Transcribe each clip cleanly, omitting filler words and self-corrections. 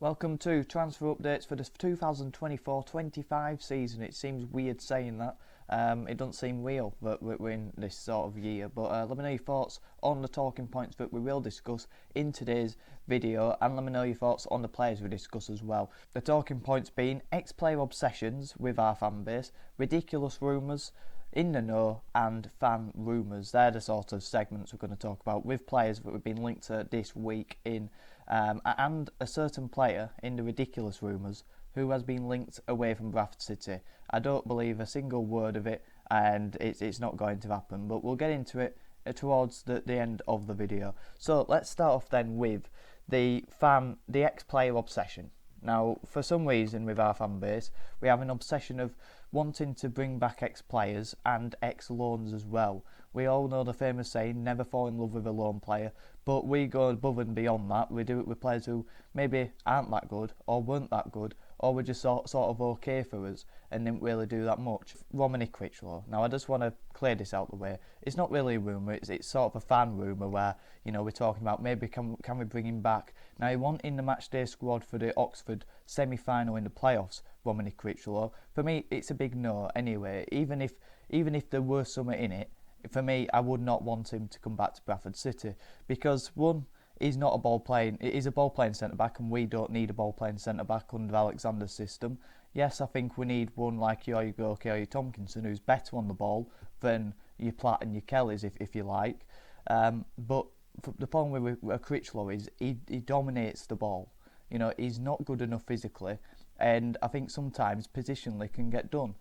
Welcome to transfer updates for the 2024-25 season. It seems weird saying that. It doesn't seem real that we're in this sort of year. But let me know your thoughts on the talking points that we will discuss in today's video, and let me know your thoughts on the players we discuss as well. The talking points being ex-player obsessions with our fan base, ridiculous rumours, in the know, and fan rumours. They're the sort of segments we're going to talk about with players that we've been linked to this week in, and a certain player in the ridiculous rumours who has been linked away from Bradford City. I don't believe a single word of it, and it's not going to happen, but we'll get into it towards the end of the video. So let's start off then with the ex-player obsession. Now, for some reason with our fan base, we have an obsession of wanting to bring back ex-players and ex-loans as well. We all know the famous saying, never fall in love with a loan player, but we go above and beyond that. We do it with players who maybe aren't that good, or weren't that good, or were just sort of okay for us and didn't really do that much. Critto. Now, I just want to clear this out the way. It's not really a rumour, it's sort of a fan rumour where, you know, we're talking about maybe can we bring him back. Now, he wasn't in the matchday squad for the Oxford semi-final in the playoffs, Critto. For me, it's a big no anyway. Even if there were something in it, for me, I would not want him to come back to Bradford City because, one, he's not a he's a ball playing centre back, and we don't need a ball playing centre back under Alexander's system. Yes, I think we need one like your Goke or your Tompkinson who's better on the ball than your Platt and your Kellys, if you like. But the problem with Critto is he dominates the ball. You know, he's not good enough physically, and I think sometimes positionally can get done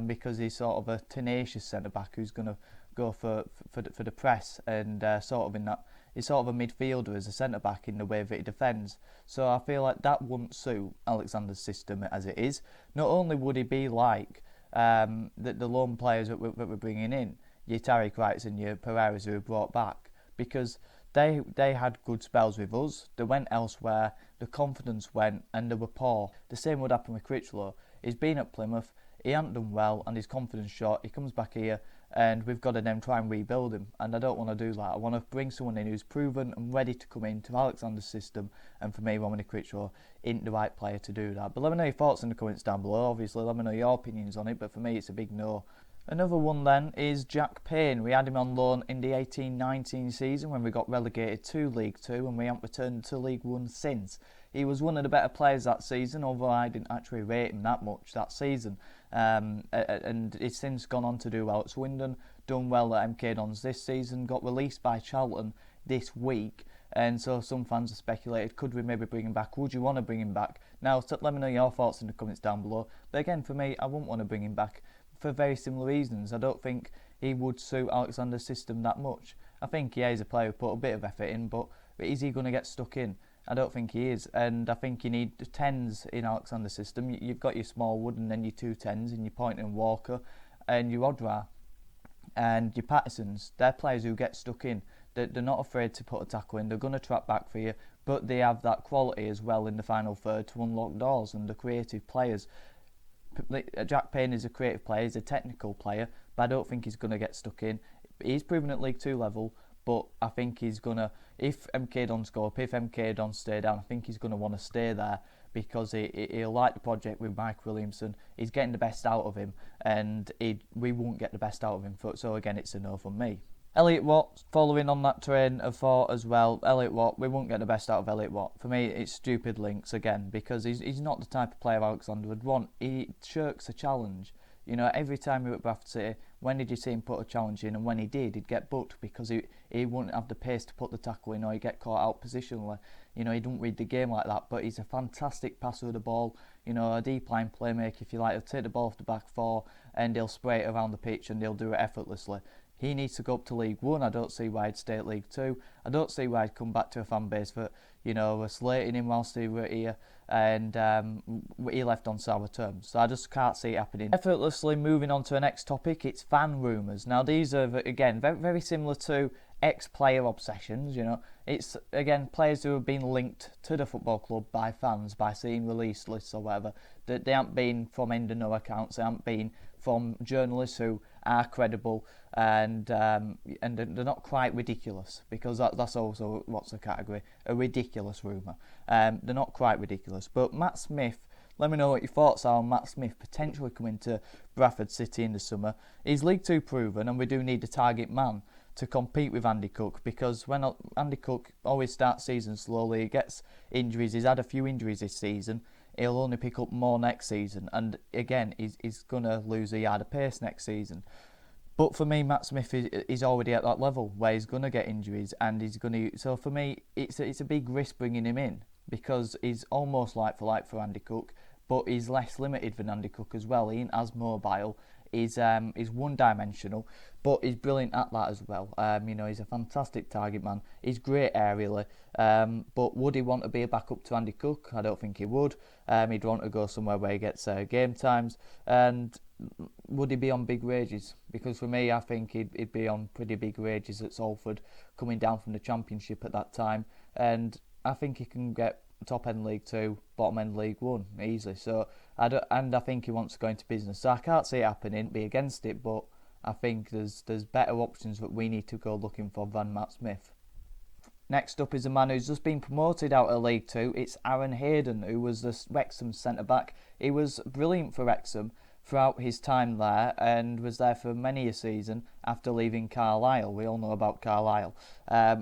because he's sort of a tenacious centre back who's going to go for the press and sort of in that. He's sort of a midfielder as a centre-back in the way that he defends. So I feel like that wouldn't suit Alexander's system as it is. Not only would he be like the loan players that we're bringing in, your Tariq Wrights and your Pereiras who were brought back, because they had good spells with us, they went elsewhere, the confidence went, and they were poor. The same would happen with Critto. He's been at Plymouth, he hadn't done well, and his confidence shot. He comes back here, and we've got to then try and rebuild him, and I don't want to do that. I want to bring someone in who's proven and ready to come into Alexander's system, and for me, Critto isn't the right player to do that. But let me know your thoughts in the comments down below. Obviously, let me know your opinions on it, but for me, it's a big no. Another one then is Jack Payne. We had him on loan in the 18-19 season when we got relegated to League 2, and we haven't returned to League 1 since. He was one of the better players that season, although I didn't actually rate him that much that season. And he's since gone on to do well at Swindon, done well at MK Dons this season, got released by Charlton this week, and so some fans have speculated, could we maybe bring him back? Would you want to bring him back? Now, let me know your thoughts in the comments down below. But again, for me, I wouldn't want to bring him back for very similar reasons. I don't think he would suit Alexander's system that much. I think, yeah, he's a player who put a bit of effort in, but is he going to get stuck in? I don't think he is, and I think you need 10s in Alexander's system. You've got your Smallwood and then your 2 10s and your Point and Walker and your Odra and your Pattersons. They're players who get stuck in. They're not afraid to put a tackle in. They're going to trap back for you, but they have that quality as well in the final third to unlock doors, and the creative players. Jack Payne is a creative player, he's a technical player, but I don't think he's going to get stuck in. He's proven at League 2 level, but I think he's going to, if MK Dons go up, if MK Dons stay down, I think he's going to want to stay there because he'll like the project with Mike Williamson. He's getting the best out of him, and we won't get the best out of him. So again, it's a no from me. Elliot Watt, following on that train of thought as well. Elliot Watt, we won't get the best out of Elliot Watt. For me, it's stupid links again, because he's not the type of player Alexander would want. He shirks a challenge. You know, every time he was at Bradford City, when did you see him put a challenge in? And when he did, he'd get booked because he wouldn't have the pace to put the tackle in, or he'd get caught out positionally. You know, he don't read the game like that, but he's a fantastic passer of the ball. You know, a deep line playmaker, if you like. He'll take the ball off the back four and he'll spray it around the pitch and he'll do it effortlessly. He needs to go up to League 1. I don't see why he'd stay at League 2. I don't see why he'd come back to a fan base that, you know, were slating him whilst he were here, and he left on sour terms. So I just can't see it happening. Effortlessly moving on to the next topic, it's fan rumours. Now, these are, again, very, very similar to ex-player obsessions, you know. It's, again, players who have been linked to the football club by fans, by seeing release lists or whatever. They haven't been from end-of-no accounts, they haven't been from journalists who are credible, and they're not quite ridiculous, because that's also what's the category, a ridiculous rumour. They're not quite ridiculous. But Matt Smith, let me know what your thoughts are on Matt Smith potentially coming to Bradford City in the summer. He's League Two proven, and we do need a target man to compete with Andy Cook, because when Andy Cook always starts season slowly, he gets injuries. He's had a few injuries this season. He'll only pick up more next season, and again, he's going to lose a yard of pace next season. But for me, Matt Smith is already at that level where he's going to get injuries, and he's going to. So for me, it's a big risk bringing him in, because he's almost like for Andy Cook, but he's less limited than Andy Cook as well. He ain't as mobile. He's one-dimensional, but he's brilliant at that as well. He's a fantastic target man. He's great aerially, but would he want to be a backup to Andy Cook? I don't think he would. He'd want to go somewhere where he gets game times. And would he be on big wages? Because for me, I think he'd be on pretty big wages at Salford, coming down from the Championship at that time. And I think he can get top end League 2, bottom end League 1 easily. So I think he wants to go into business. So I can't see it happening, be against it, but I think there's better options that we need to go looking for than Matt Smith. Next up is a man who's just been promoted out of League 2. It's Aaron Hayden, who was the Wrexham centre-back. He was brilliant for Wrexham throughout his time there, and was there for many a season after leaving Carlisle. We all know about Carlisle.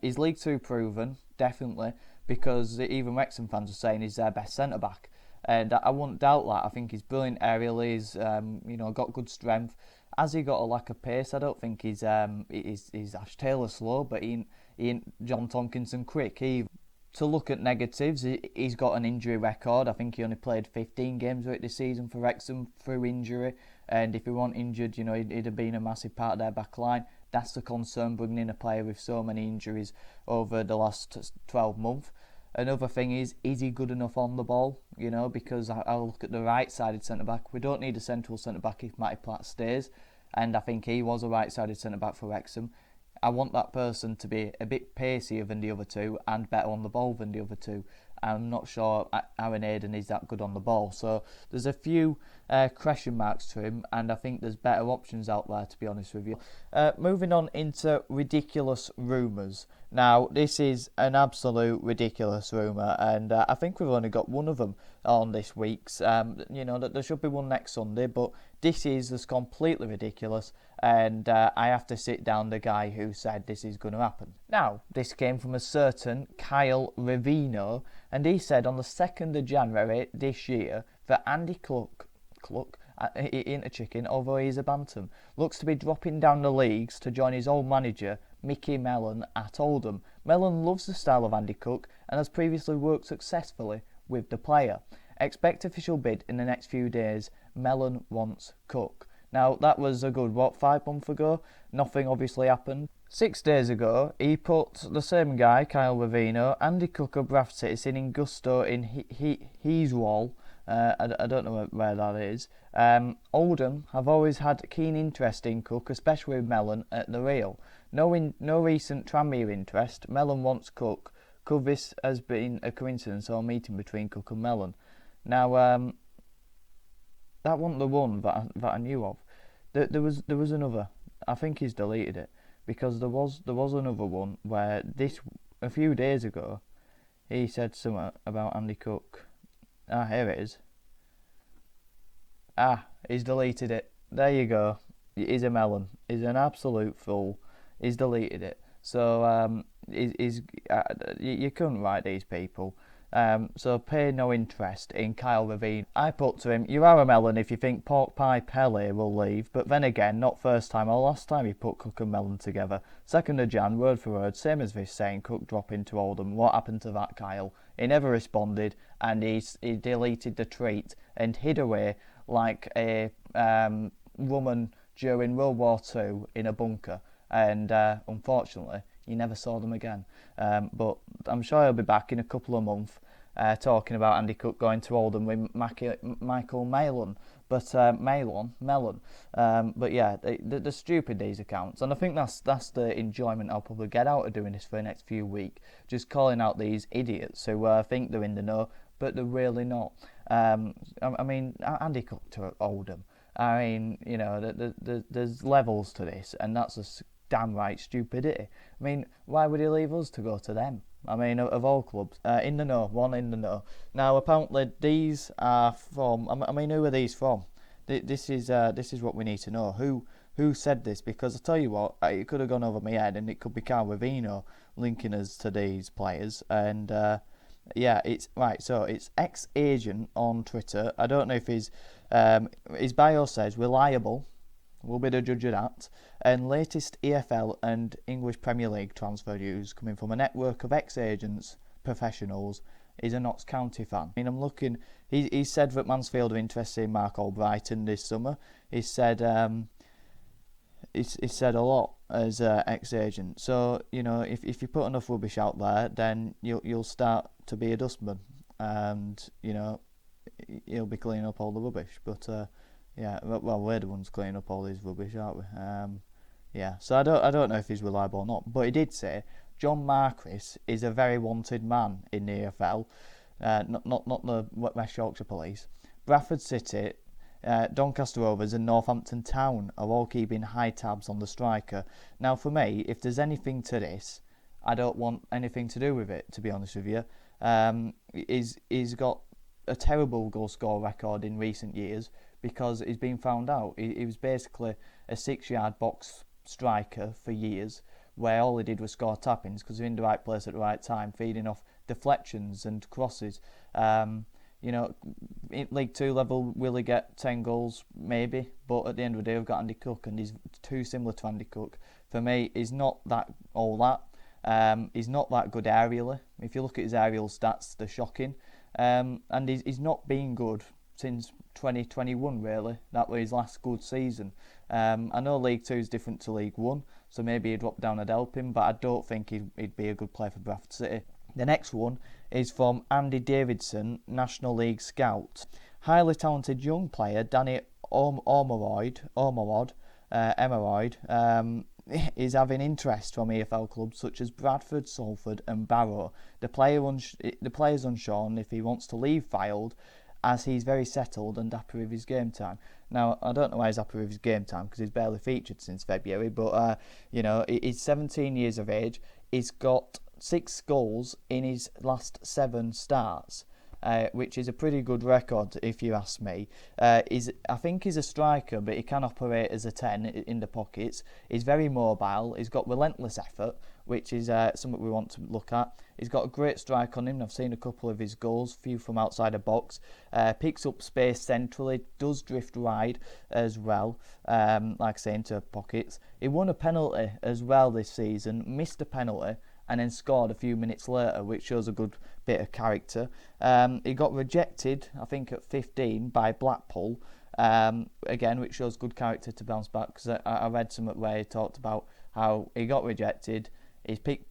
He's League 2 proven, definitely, because even Wrexham fans are saying he's their best centre-back. And I wouldn't doubt that. I think he's brilliant aerially. He's got good strength. Has he got a lack of pace? I don't think he's Ash Taylor slow, but he ain't John Tomkinson quick either. To look at negatives, he's got an injury record. I think he only played 15 games with it this season for Wrexham through injury. And if he weren't injured, he'd have been a massive part of their back line. That's the concern, bringing in a player with so many injuries over the last 12 months. Another thing is he good enough on the ball? Because I'll look at the right-sided centre-back. We don't need a central centre-back if Matty Platt stays. And I think he was a right-sided centre-back for Wrexham. I want that person to be a bit pacier than the other two and better on the ball than the other two. I'm not sure Aaron Hayden is that good on the ball. So there's a few question marks to him, and I think there's better options out there, to be honest with you. Moving on into ridiculous rumours. Now, this is an absolute ridiculous rumour, and I think we've only got one of them on this week's. There should be one next Sunday, but this is just completely ridiculous, and I have to sit down the guy who said this is going to happen. Now, this came from a certain Kyle Ravino, and he said on the 2nd of January this year that Andy Cluck, he ain't a chicken, although he's a bantam, looks to be dropping down the leagues to join his old manager, Mickey Mellon, at Oldham. Mellon loves the style of Andy Cook and has previously worked successfully with the player. Expect official bid in the next few days. Mellon wants Cook. Now, that was a good, 5 months ago? Nothing obviously happened. 6 days ago, he put the same guy, Kyle Ravino, Andy Cook of Bradford City, sitting gusto in his wall. I don't know where that is. Oldham have always had keen interest in Cook, especially with Mellon at the Real. No recent Tranmere interest. Mellon wants Cook. Could this has been a coincidence or a meeting between Cook and Mellon? Now, that wasn't the one that I knew of. There was another. I think he's deleted it, because there was another one where a few days ago he said something about Andy Cook. Here it is. He's deleted it. There you go. He's a Mellon. He's an absolute fool. He's deleted it. So you couldn't write these people. So pay no interest in Kyle Ravine. I put to him, you are a Mellon if you think Pork Pie Pelly will leave, but then again, not first time or last time he put Cook and Mellon together. 2nd of Jan, word for word, same as this saying Cook drop into Oldham. What happened to that, Kyle? He never responded, and he deleted the tweet and hid away like a woman during World War II in a bunker. And unfortunately, you never saw them again. But I'm sure he'll be back in a couple of months talking about Andy Cook going to Oldham with Michael Mellon. But Mellon. But yeah, they're stupid, these accounts. And I think that's the enjoyment I'll probably get out of doing this for the next few weeks. Just calling out these idiots who think they're in the know, but they're really not. I mean, Andy Cook to Oldham. I mean, there's levels to this, and that's a damn right stupidity. I mean, why would he leave us to go to them? I mean, of all clubs, in the know, one in the know. Now, apparently, these are from. I mean, who are these from? This is what we need to know. Who said this? Because I tell you what, it could have gone over my head, and it could be Carwavino linking us to these players. And yeah, it's right. So it's ex-agent on Twitter. I don't know if his bio says reliable. We'll be the judge of that. And latest EFL and English Premier League transfer news coming from a network of ex-agents, professionals. He's a Notts County fan. I mean, I'm looking. He said that Mansfield are interested in Mark Albrighton this summer. He said he said a lot as ex-agent. So if you put enough rubbish out there, then you'll start to be a dustman, and you'll be cleaning up all the rubbish. But yeah, well, we're the ones cleaning up all these rubbish, aren't we? Yeah, so I don't know if he's reliable or not, but he did say John Marquis is a very wanted man in the EFL, not the West Yorkshire Police. Bradford City, Doncaster Rovers and Northampton Town are all keeping high tabs on the striker. Now, for me, if there's anything to this, I don't want anything to do with it, to be honest with you. He's got a terrible goal score record in recent years because he's been found out. He was basically a 6-yard box striker for years, where all he did was score tap-ins because he was in the right place at the right time, feeding off deflections and crosses. In League 2 level, will he get 10 goals? Maybe, but at the end of the day, we've got Andy Cook, and he's too similar to Andy Cook. For me, he's not that all that. He's not that good aerially. If you look at his aerial stats, they're shocking. And he's not been good since 2021, really. That was his last good season. I know League 2 is different to League 1, so maybe he'd drop down and help him, but I don't think he'd be a good player for Bradford City. The next one is from Andy Davidson, National League scout. Highly talented young player Danny Ormerod, is having interest from EFL clubs such as Bradford, Salford and Barrow. The player's unsure if he wants to leave Fylde, as he's very settled and happy with his game time. Now, I don't know why he's happy with his game time because he's barely featured since February, but he's 17 years of age. He's got 6 goals in his last 7 starts, which is a pretty good record if you ask me. I think he's a striker, but he can operate as a 10 in the pockets. He's very mobile. He's got relentless effort, which is something we want to look at. He's got a great strike on him. I've seen a couple of his goals, few from outside the box. Picks up space centrally, does drift wide as well, like I say, into pockets. He won a penalty as well this season, missed a penalty, and then scored a few minutes later, which shows a good bit of character. He got rejected, I think, at 15 by Blackpool, again, which shows good character to bounce back, because I read something where he talked about how he got rejected,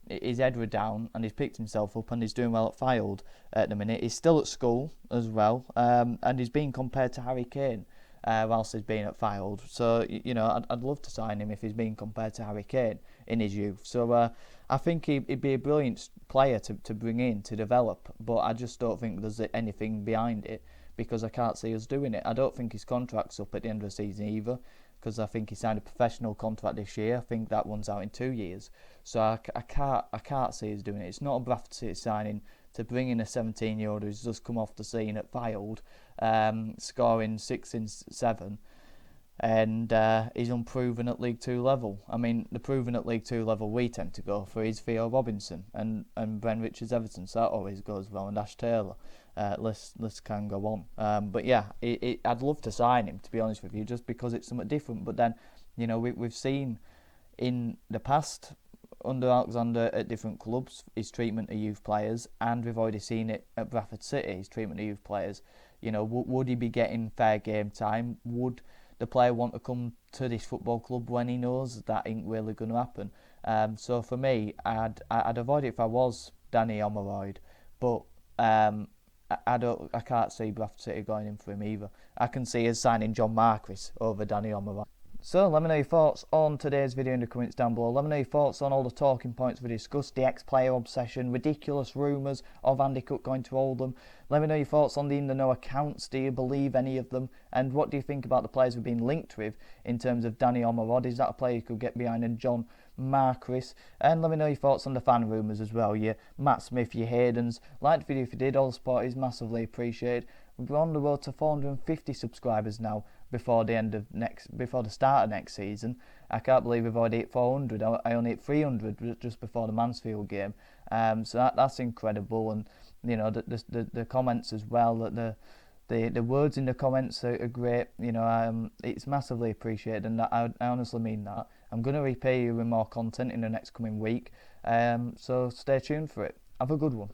his head were down, and he's picked himself up, and he's doing well at Fylde at the minute. He's still at school as well, and he's being compared to Harry Kane whilst he's been at Fylde. So, I'd love to sign him if he's being compared to Harry Kane in his youth. So I think he'd be a brilliant player to bring in, to develop, but I just don't think there's anything behind it, because I can't see us doing it. I don't think his contract's up at the end of the season either, because I think he signed a professional contract this year. I think that one's out in 2 years. So I can't see us doing it. It's not a Bradford City signing to bring in a 17-year-old who's just come off the scene at Fylde, scoring 6 in 7, and he's unproven at League 2 level. I mean, the proven at League 2 level we tend to go for is Theo Robinson and Brent Richards-Everton, so that always goes well, and Ash Taylor. List can go on. But yeah, I'd love to sign him, to be honest with you, just because it's something different. But then, we've seen in the past, under Alexander at different clubs, his treatment of youth players, and we've already seen it at Bradford City, his treatment of youth players. Would he be getting fair game time? Would the player want to come to this football club when he knows that ain't really going to happen? So for me, I'd avoid it if I was Danny Ormerod, but I can't see Bradford City going in for him either. I can see us signing John Marquis over Danny Ormerod. So let me know your thoughts on today's video in the comments down below. Let me know your thoughts on all the talking points we discussed, the ex-player obsession, ridiculous rumours of Andy Cook going to Oldham. Let me know your thoughts on the in the know accounts. Do you believe any of them? And what do you think about the players we've been linked with in terms of Danny Omid? Is that a player you could get behind, and John Marquis? And let me know your thoughts on the fan rumours as well. Your Matt Smith, your Haydens. Like the video if you did. All the support is massively appreciated. We're on the road to 450 subscribers now before the start of next season. I can't believe we've already hit 400. I only hit 300 just before the Mansfield game. So that's incredible. And you know the comments as well. That the words in the comments are great. You know, it's massively appreciated, and I honestly mean that. I'm going to repay you with more content in the next coming week. So stay tuned for it. Have a good one.